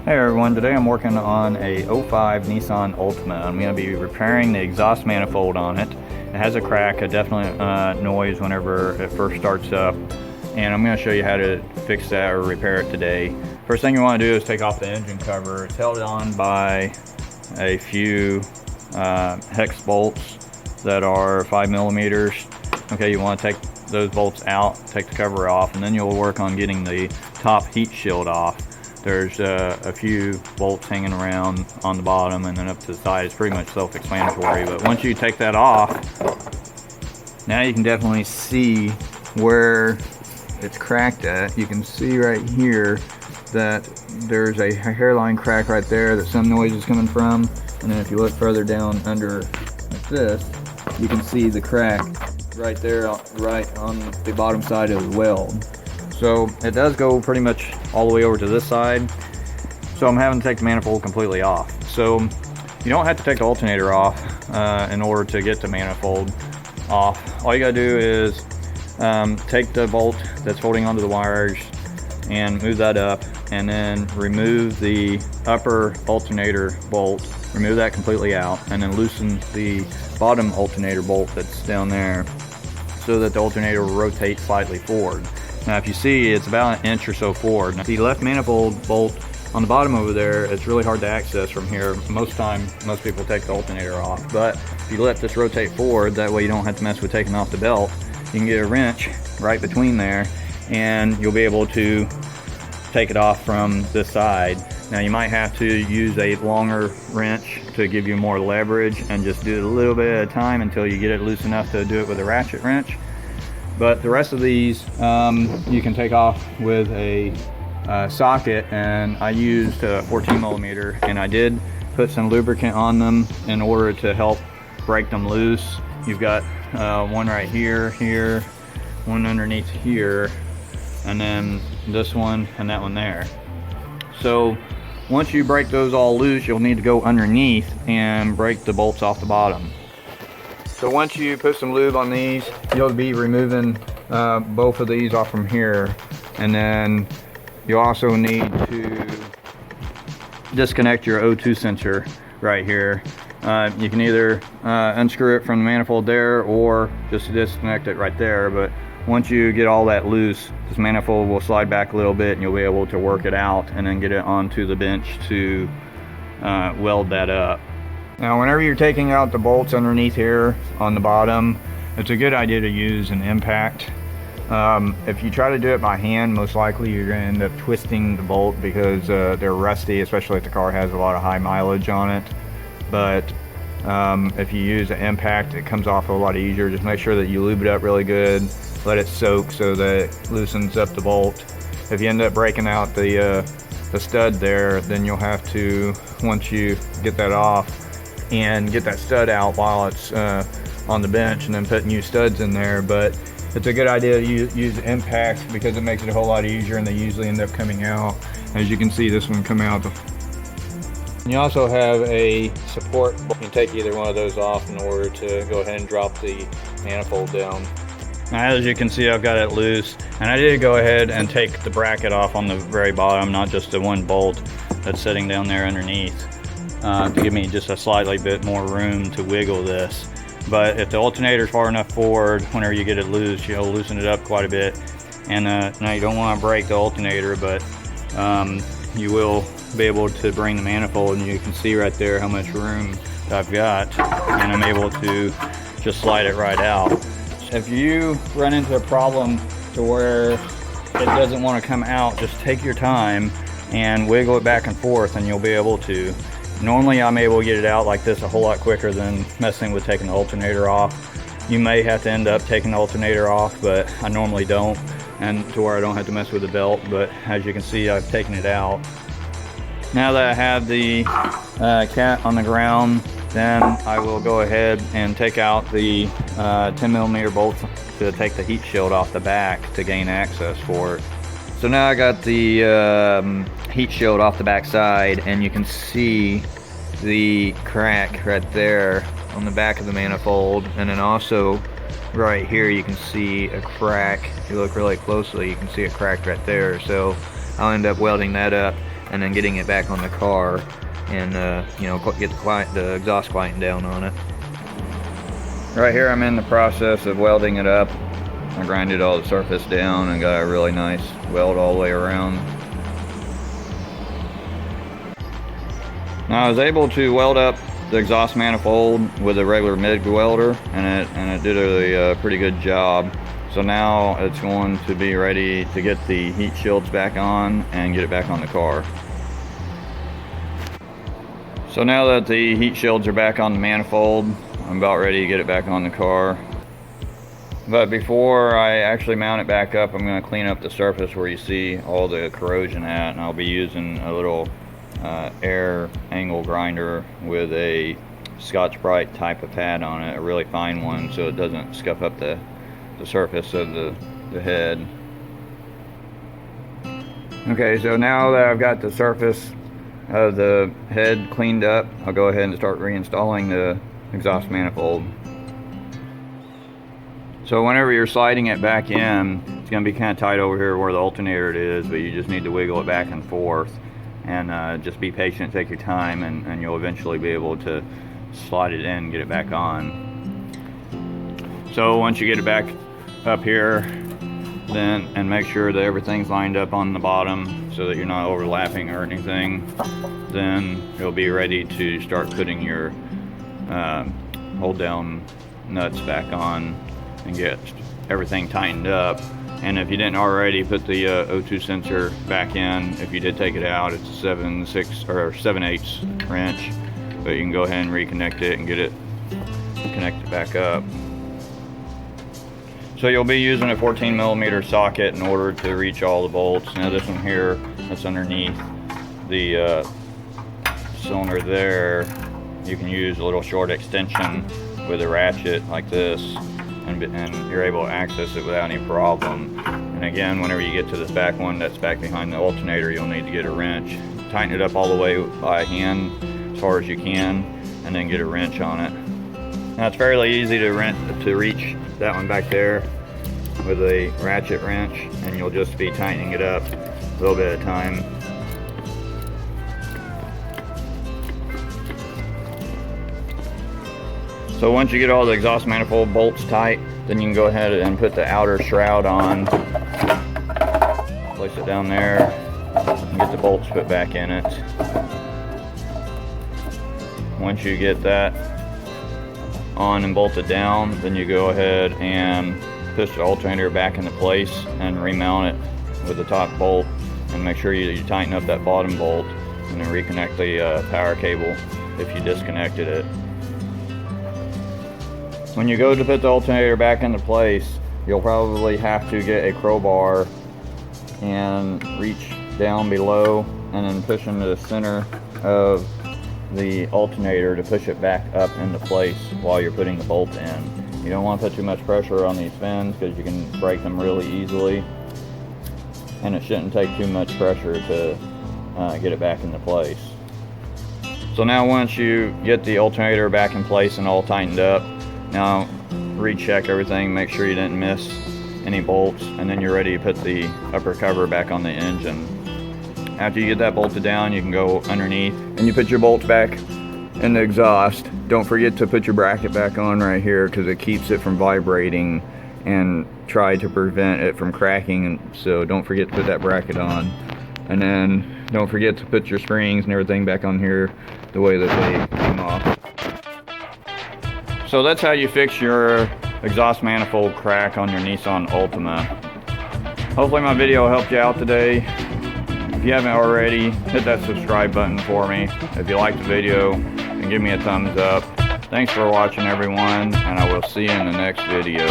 Hey everyone, today I'm working on a '05 Nissan Altima. I'm going to be repairing the exhaust manifold on it. It has a crack, a definite noise whenever it first starts up, and I'm going to show you how to fix that or repair it today. First thing you want to do is take off the engine cover. It's held on by a few hex bolts that are 5 millimeters. Okay, you want to take those bolts out, take the cover off, and then you'll work on getting the top heat shield off. There's a few bolts hanging around on the bottom, and then up to the side. It's pretty much self-explanatory, but once you take that off, now you can definitely see where it's cracked at. You can see right here that there's a hairline crack right there that some noise is coming from, and then if you look further down under like this, you can see the crack right there, right on the bottom side of the weld. So it does go pretty much all the way over to this side. So I'm having to take the manifold completely off. So you don't have to take the alternator off in order to get the manifold off. All you gotta do is take the bolt that's holding onto the wires and move that up, and then remove the upper alternator bolt, remove that completely out, and then loosen the bottom alternator bolt that's down there so that the alternator will rotate slightly forward. Now if you see, it's about an inch or so forward. Now the left manifold bolt on the bottom over there, it's really hard to access from here. Most people take the alternator off, but if you let this rotate forward, that way you don't have to mess with taking off the belt. You can get a wrench right between there and you'll be able to take it off from this side. Now you might have to use a longer wrench to give you more leverage and just do it a little bit at a time until you get it loose enough to do it with a ratchet wrench. But the rest of these you can take off with a socket, and I used a 14 millimeter, and I did put some lubricant on them in order to help break them loose. You've got one right here, one underneath here, and then this one and that one there. So once you break those all loose, you'll need to go underneath and break the bolts off the bottom. So once you put some lube on these, you'll be removing both of these off from here, and then you also need to disconnect your O2 sensor right here. You can either unscrew it from the manifold there or just disconnect it right there, but once you get all that loose, this manifold will slide back a little bit and you'll be able to work it out and then get it onto the bench to weld that up. Now whenever you're taking out the bolts underneath here on the bottom, it's a good idea to use an impact. If you try to do it by hand, most likely you're going to end up twisting the bolt because they're rusty, especially if the car has a lot of high mileage on it. But if you use an impact, it comes off a lot easier. Just make sure that you lube it up really good, let it soak so that it loosens up the bolt. If you end up breaking out the stud there, then you'll have to, once you get that off, and get that stud out while it's on the bench, and then put new studs in there. But it's a good idea to use impact because it makes it a whole lot easier, and they usually end up coming out. As you can see, this one come out. And you also have a support. You can take either one of those off in order to go ahead and drop the manifold down. Now, as you can see, I've got it loose, and I did go ahead and take the bracket off on the very bottom, not just the one bolt that's sitting down there underneath, to give me just a slightly bit more room to wiggle this. But if the alternator is far enough forward, whenever you get it loose, you'll loosen it up quite a bit. And now you don't want to break the alternator, but you will be able to bring the manifold, and you can see right there how much room I've got, and I'm able to just slide it right out. If you run into a problem to where it doesn't want to come out, just take your time and wiggle it back and forth, and you'll be able to. Normally I'm able to get it out like this a whole lot quicker than messing with taking the alternator off. You may have to end up taking the alternator off, but I normally don't, and to where I don't have to mess with the belt. But as you can see, I've taken it out. Now that I have the cat on the ground, then I will go ahead and take out the 10 millimeter bolts to take the heat shield off the back to gain access for it. So now I got the heat shield off the back side, and you can see the crack right there on the back of the manifold, and then also right here you can see a crack. If you look really closely, you can see a crack right there. So I'll end up welding that up, and then getting it back on the car, and you know, get the exhaust quieting down on it. Right here I'm in the process of welding it up. I grinded all the surface down and got a really nice weld all the way around. Now I was able to weld up the exhaust manifold with a regular MIG welder, and it did a pretty good job. So now it's going to be ready to get the heat shields back on and get it back on the car. So now that the heat shields are back on the manifold, I'm about ready to get it back on the car. But before I actually mount it back up, I'm going to clean up the surface where you see all the corrosion at, and I'll be using a little air angle grinder with a Scotch-Brite type of pad on it, a really fine one, so it doesn't scuff up the surface of the head. Okay, so now that I've got the surface of the head cleaned up, I'll go ahead and start reinstalling the exhaust manifold. So whenever you're sliding it back in, it's going to be kind of tight over here where the alternator is, but you just need to wiggle it back and forth, and just be patient, take your time, and you'll eventually be able to slide it in and get it back on. So once you get it back up here, then, and make sure that everything's lined up on the bottom so that you're not overlapping or anything, then you'll be ready to start putting your hold down nuts back on and get everything tightened up. And if you didn't already, put the O2 sensor back in. If you did take it out, it's a 7/6 or 7/8 wrench, but you can go ahead and reconnect it and get it connected back up. So you'll be using a 14mm socket in order to reach all the bolts. Now this one here, that's underneath the cylinder there, you can use a little short extension with a ratchet like this, and you're able to access it without any problem. And again, whenever you get to this back one that's back behind the alternator, you'll need to get a wrench. Tighten it up all the way by hand as far as you can, and then get a wrench on it. Now it's fairly easy to reach that one back there with a ratchet wrench, and you'll just be tightening it up a little bit at a time. So once you get all the exhaust manifold bolts tight, then you can go ahead and put the outer shroud on. Place it down there and get the bolts put back in it. Once you get that on and bolted down, then you go ahead and push the alternator back into place and remount it with the top bolt, and make sure you tighten up that bottom bolt, and then reconnect the power cable if you disconnected it. When you go to put the alternator back into place, you'll probably have to get a crowbar and reach down below and then push into the center of the alternator to push it back up into place while you're putting the bolt in. You don't want to put too much pressure on these fins because you can break them really easily, and it shouldn't take too much pressure to get it back into place. So now once you get the alternator back in place and all tightened up, now recheck everything, make sure you didn't miss any bolts, and then you're ready to put the upper cover back on the engine. After you get that bolted down, you can go underneath and you put your bolts back in the exhaust. Don't forget to put your bracket back on right here because it keeps it from vibrating and try to prevent it from cracking, so don't forget to put that bracket on. And then don't forget to put your springs and everything back on here the way that they came off. So that's how you fix your exhaust manifold crack on your Nissan Altima. Hopefully my video helped you out today. If you haven't already, hit that subscribe button for me. If you liked the video, then give me a thumbs up. Thanks for watching everyone, and I will see you in the next video.